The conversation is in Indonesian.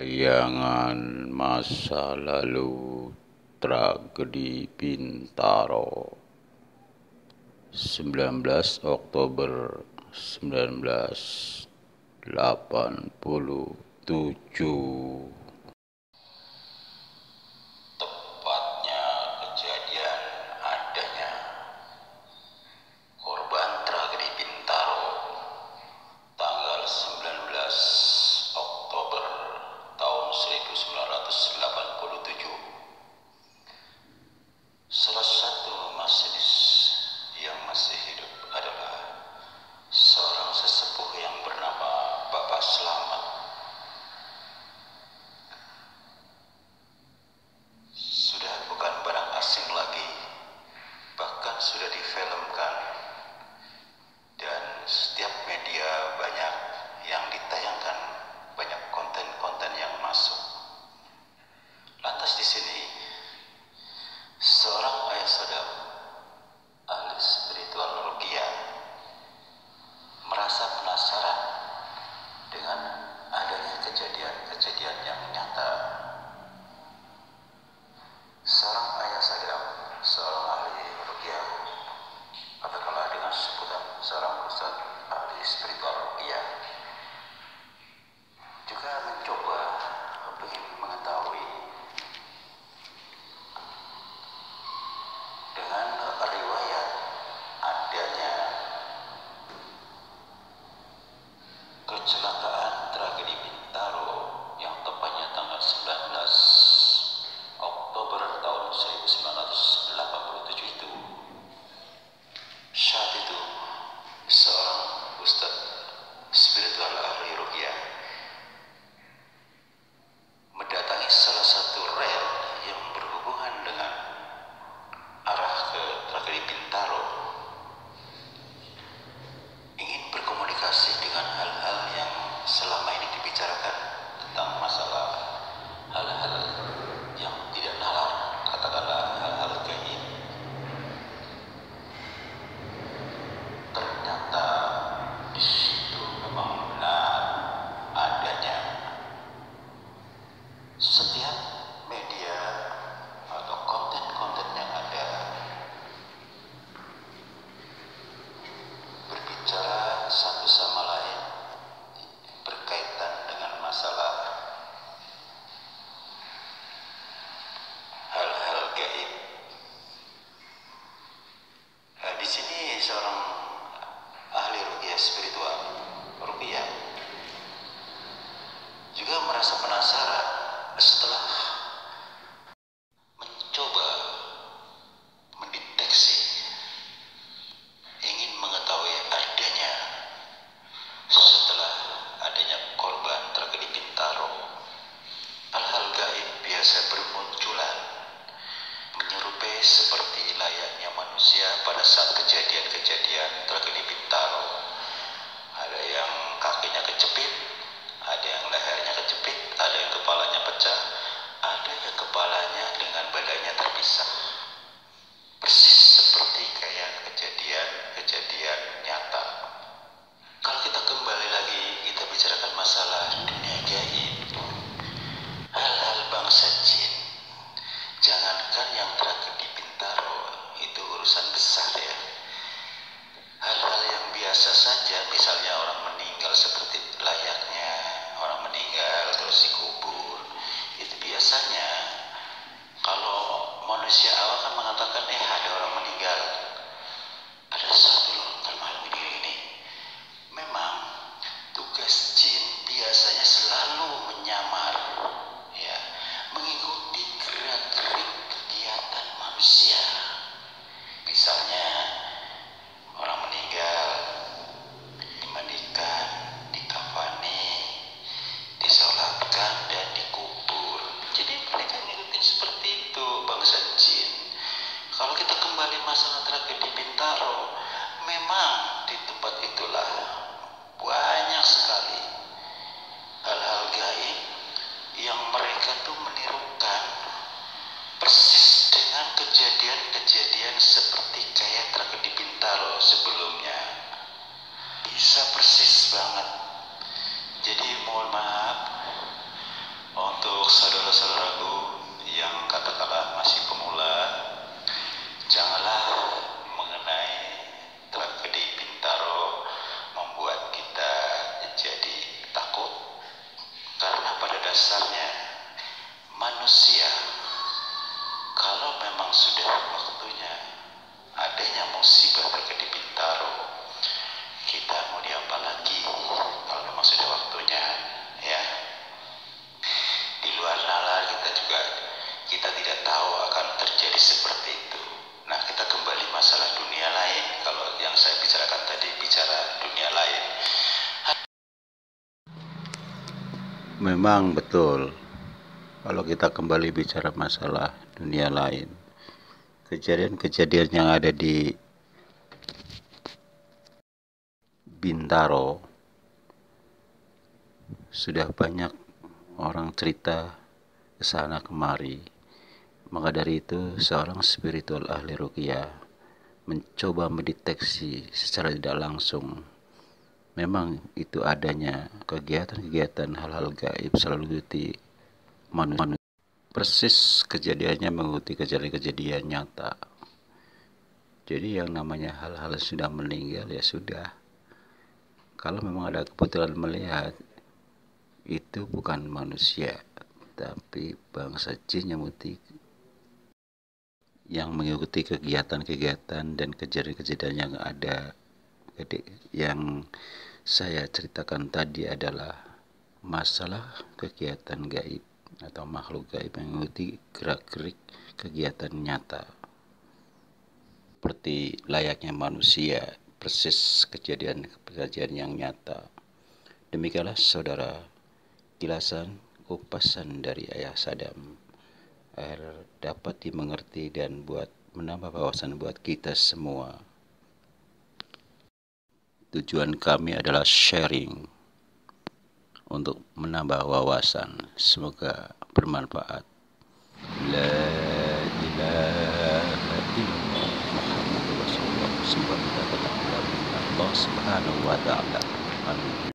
Tayangan masa lalu tragedi Bintaro 19 Oktober 1987. Tepatnya kejadian adanya korban tragedi Bintaro tanggal 19 Oktober tahun 1987. Salah satu masinis yang masih hidup adalah seorang sesepuh yang bernama Bapak Slamet. Sudah bukan barang asing lagi, bahkan sudah difilmkan, dan setiap media banyak yang ditayangkan, banyak konten-konten yang masuk. Lantas di sini seorang ayah sadap, ahli spiritual ruqyah, merasa penasaran dengan adanya kejadian-kejadian yang nyata. Seorang ayah sadap, seorang ahli ruqyah, katakanlah dengan sebutan seorang ustaz ahli spiritual ruqyah, juga mencoba ingin mengetahui dengan riwayat adanya kecelakaan tragedi Bintaro yang tepatnya tanggal 19 Oktober tahun 1987 itu. Saat itu seorang ustaz spiritual ahli ruqyah mendatangi salah satu rel yang berhubungan dengan arah ke tragedi Bintaro, ingin berkomunikasi dengan hal-hal yang selama ini dibicarakan tentang masalah hal-hal yang tidak nalar, katakanlah hal-hal gaib. Ternyata di situ memang benar adanya setiap media atau konten-konten yang ada berbicara satu sama lain berkaitan dengan masalah hal-hal gaib. Nah, di sini seorang ahli ruqyah spiritual ruqyah juga merasa penasaran setelah mencoba mendeteksi, ingin mengetahui adanya setelah adanya korban tragedi Bintaro, hal-hal gaib biasa bermunculan menyerupai seperti layaknya manusia pada saat kejadian-kejadian tragedi Bintaro. Ada yang kakinya kejepit, ada yang lehernya kejepit, ada yang kepalanya pecah, ada yang kepalanya dengan badannya terpisah. Persis seperti kayak kejadian-kejadian nyata. Kalau kita kembali lagi, kita bicarakan masalah dunia gaib, hal-hal bangsa jin. Jangankan yang tragedi Bintaro, itu urusan besar ya. Hal-hal yang biasa saja, misalnya orang meninggal seperti layaknya orang meninggal terus dikubur, itu biasanya kalau manusia dasarnya manusia kalau memang sudah waktunya adanya musibah terjadi di Bintaro, kita mau diapa lagi kalau memang sudah waktunya, ya. Di luar nalar kita tidak tahu akan terjadi seperti itu. Nah, kita kembali masalah dunia lain. Kalau yang saya bicarakan tadi bicara dunia lain. Memang betul. Kalau kita kembali bicara masalah dunia lain, kejadian-kejadian yang ada di Bintaro sudah banyak orang cerita kesana kemari. Maka dari itu seorang spiritual ahli ruqyah mencoba mendeteksi secara tidak langsung. Memang itu adanya kegiatan-kegiatan hal-hal gaib selalu mengikuti manusia. Persis kejadiannya mengikuti kejadian-kejadian nyata. Jadi yang namanya hal-hal sudah meninggal ya sudah. Kalau memang ada kebetulan melihat, itu bukan manusia, tapi bangsa jin yang mengikuti kegiatan-kegiatan dan kejadian-kejadian yang ada. Jadi yang saya ceritakan tadi adalah masalah kegiatan gaib atau makhluk gaib yang mengikuti gerak-gerik kegiatan nyata seperti layaknya manusia, persis kejadian yang nyata. Demikianlah saudara kilasan kupasan dari Ayah Sadam agar dapat dimengerti dan buat menambah wawasan buat kita semua. Tujuan kami adalah sharing untuk menambah wawasan. Semoga bermanfaat. La ilaha illallah Muhammadur Rasulullah. Semoga kita tetap Allah Subhanahu wa ta'ala. Amin.